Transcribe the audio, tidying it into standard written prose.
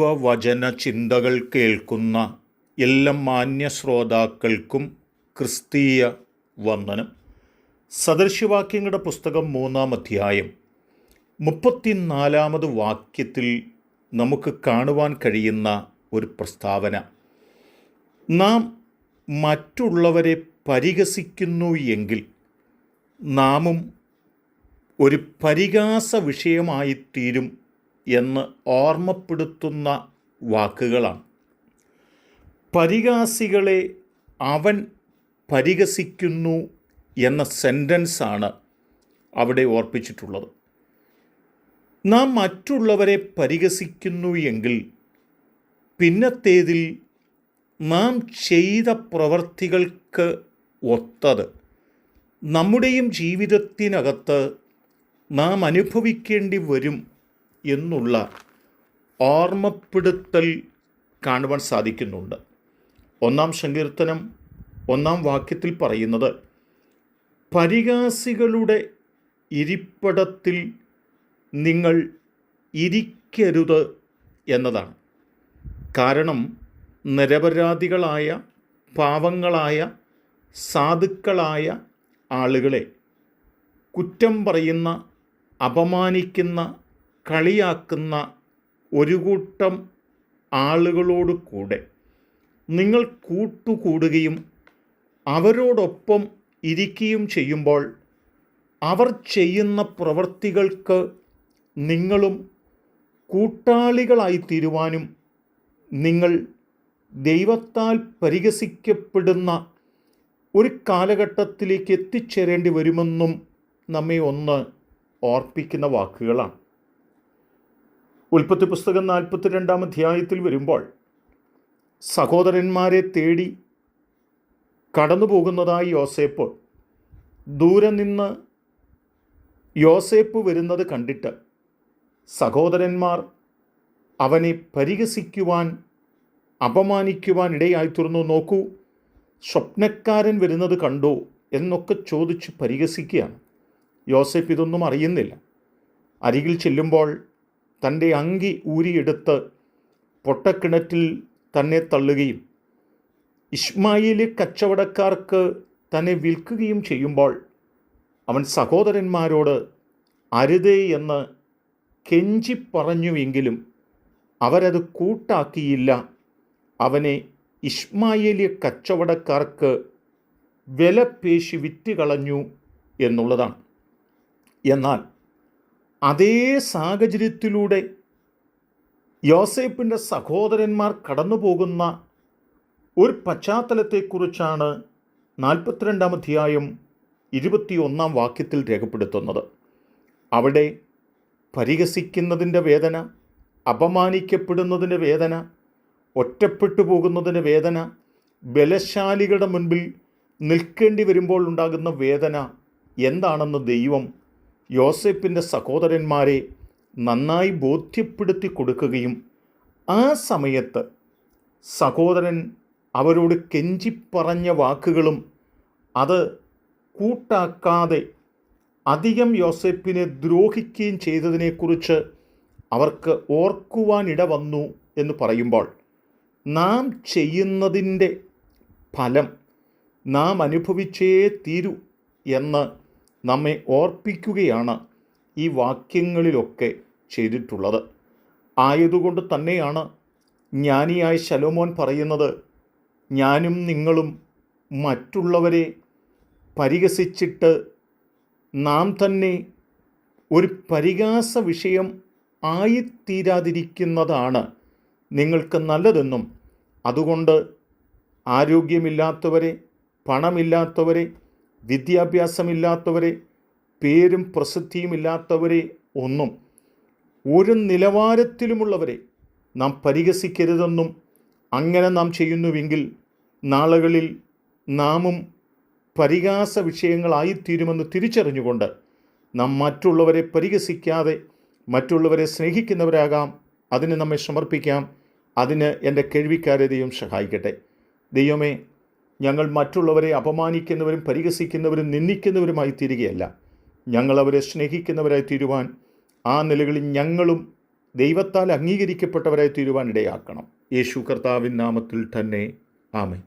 ദൈവവചന ചിന്തകൾ കേൾക്കുന്ന എല്ലാ മാന്യ ശ്രോതാക്കൾക്കും ക്രിസ്തീയ വന്ദനം. സദൃശവാക്യങ്ങളുടെ പുസ്തകം 3-ാം അധ്യായം 34-ാമത് വാക്യത്തിൽ നമുക്ക് കാണുവാൻ കഴിയുന്ന ഒരു പ്രസ്താവന: നാം മറ്റുള്ളവരെ പരിഹസിക്കുന്നു എങ്കിൽ നാമും ഒരു പരിഹാസ വിഷയമായിത്തീരും എന്ന് ഓർമ്മപ്പെടുത്തുന്ന വാക്കുകളാണ്. പരിഹാസികളെ അവൻ പരിഹസിക്കുന്നു എന്ന സെൻറ്റൻസാണ് അവിടെ ഓർപ്പിച്ചിട്ടുള്ളത്. നാം മറ്റുള്ളവരെ പരിഹസിക്കുന്നു എങ്കിൽ പിന്നത്തേതിൽ നാം ചെയ്ത പ്രവർത്തികൾക്ക് ഒത്തത് നമ്മുടെയും ജീവിതത്തിനകത്ത് നാം അനുഭവിക്കേണ്ടി വരും എന്നുള്ള ഓർമ്മപ്പെടുത്തൽ കാണുവാൻ സാധിക്കുന്നുണ്ട്. 1-ാം സങ്കീർത്തനം 1-ാം വാക്യത്തിൽ പറയുന്നത്, പരിഹാസികളുടെ ഇരിപ്പിടത്തിൽ നിങ്ങൾ ഇരിക്കരുത് എന്നതാണ്. കാരണം നിരപരാധികളായ, പാവങ്ങളായ, സാധുക്കളായ ആളുകളെ കുറ്റം പറയുന്ന, അപമാനിക്കുന്ന, കളിയാക്കുന്ന ഒരു കൂട്ടം ആളുകളോട് കൂടെ നിങ്ങൾ കൂട്ടുകൂടുകയും അവരോടൊപ്പം ഇരിക്കുകയും ചെയ്യുമ്പോൾ അവർ ചെയ്യുന്ന പ്രവൃത്തികൾക്ക് നിങ്ങളും കൂട്ടാളികളായിത്തീരുവാനും നിങ്ങൾ ദൈവത്താൽ പരിഹസിക്കപ്പെടുന്ന ഒരു കാലഘട്ടത്തിലേക്ക് എത്തിച്ചേരേണ്ടി വരുമെന്നും നമ്മെ ഒന്ന് ഓർപ്പിക്കുന്ന വാക്കുകളാണ്. ഉൽപ്പത്തി പുസ്തകം 42-ാം അധ്യായത്തിൽ വരുമ്പോൾ സഹോദരന്മാരെ തേടി കടന്നു പോകുന്നതായി യോസേപ്പ് ദൂരെ നിന്ന് യോസേപ്പ് വരുന്നത് കണ്ടിട്ട് സഹോദരന്മാർ അവനെ പരിഹസിക്കുവാൻ, അപമാനിക്കുവാൻ ഇടയായിത്തീർന്നു. നോക്കൂ, സ്വപ്നക്കാരൻ വരുന്നത് കണ്ടോ എന്നൊക്കെ ചോദിച്ച് പരിഹസിക്കുകയാണ്. യോസേപ്പ് ഇതൊന്നും അറിയുന്നില്ല. അരികിൽ ചെല്ലുമ്പോൾ തൻ്റെ അങ്കി ഊരിയെടുത്ത് പൊട്ടക്കിണറ്റിൽ തന്നെ തള്ളുകയും ഇശ്മായേലി കച്ചവടക്കാർക്ക് തന്നെ വിൽക്കുകയും ചെയ്യുമ്പോൾ അവൻ സഹോദരന്മാരോട് അരുതേ എന്ന് കെഞ്ചി പറഞ്ഞുവെങ്കിലും അവരത് കൂട്ടാക്കിയില്ല. അവനെ ഇശ്മായേലി കച്ചവടക്കാർക്ക് വില പേശി വിറ്റുകളഞ്ഞു എന്നുള്ളതാണ്. എന്നാൽ അതേ സാഹചര്യത്തിലൂടെ യോസേപ്പിൻ്റെ സഹോദരന്മാർ കടന്നു പോകുന്ന ഒരു പശ്ചാത്തലത്തെക്കുറിച്ചാണ് 42-ാം അധ്യായം 21-ാം വാക്യത്തിൽ രേഖപ്പെടുത്തുന്നത്. അവിടെ പരിഹസിക്കുന്നതിൻ്റെ വേദന, അപമാനിക്കപ്പെടുന്നതിൻ്റെ വേദന, ഒറ്റപ്പെട്ടു പോകുന്നതിൻ്റെ വേദന, ബലശാലികളുടെ മുൻപിൽ നിൽക്കേണ്ടി വരുമ്പോൾ ഉണ്ടാകുന്ന വേദന എന്താണെന്ന് ദൈവം യോസേപ്പിൻ്റെ സഹോദരന്മാരെ നന്നായി ബോധ്യപ്പെടുത്തി കൊടുക്കുകയും ആ സമയത്ത് സഹോദരൻ അവരോട് കെഞ്ചിപ്പറഞ്ഞ വാക്കുകളും അത് കൂട്ടാക്കാതെ അധികം യോസേപ്പിനെ ദ്രോഹിക്കുകയും ചെയ്തതിനെക്കുറിച്ച് അവർക്ക് ഓർക്കുവാനിട വന്നു എന്ന് പറയുമ്പോൾ, നാം ചെയ്യുന്നതിൻ്റെ ഫലം നാം അനുഭവിച്ചേ തീരൂ എന്ന് നമ്മെ ഓർപ്പിക്കുകയാണ് ഈ വാക്യങ്ങളിലൊക്കെ ചെയ്തിട്ടുള്ളത്. ആയതുകൊണ്ട് തന്നെയാണ് ജ്ഞാനിയായ ശലോമോൻ പറയുന്നത്, ഞാനും നിങ്ങളും മറ്റുള്ളവരെ പരിഹസിച്ചിട്ട് നാം തന്നെ ഒരു പരിഹാസ വിഷയം ആയിത്തീരാതിരിക്കുന്നതാണ് നിങ്ങൾക്ക് നല്ലതെന്നും, അതുകൊണ്ട് ആരോഗ്യമില്ലാത്തവരെ, പണമില്ലാത്തവരെ, വിദ്യാഭ്യാസമില്ലാത്തവരെ, പേരും പ്രസിദ്ധിയുമില്ലാത്തവരെ ഒന്നും, ഒരു നിലവാരത്തിലുമുള്ളവരെ നാം പരിഹസിക്കരുതെന്നും, അങ്ങനെ നാം ചെയ്യുന്നുവെങ്കിൽ നാളുകളിൽ നാമും പരിഹാസ വിഷയങ്ങളായിത്തീരുമെന്ന് തിരിച്ചറിഞ്ഞുകൊണ്ട് നാം മറ്റുള്ളവരെ പരിഹസിക്കാതെ മറ്റുള്ളവരെ സ്നേഹിക്കുന്നവരാകാം. അതിന് നമ്മെ സമർപ്പിക്കാം. അതിന് എൻ്റെ കേൾവിക്കാരെ ദൈവം സഹായിക്കട്ടെ. ദൈവമേ, ഞങ്ങൾ മറ്റുള്ളവരെ അപമാനിക്കുന്നവരും പരിഹസിക്കുന്നവരും നിന്ദിക്കുന്നവരുമായി തീരുകയല്ല, ഞങ്ങളവരെ സ്നേഹിക്കുന്നവരായി തീരുവാൻ ആ നിലകളിൽ ഞങ്ങളും ദൈവത്താൽ അംഗീകരിക്കപ്പെട്ടവരായി തീരുവാൻ ഇടയാക്കണം. യേശു കർത്താവിൻ നാമത്തിൽ തന്നെ ആമേൻ.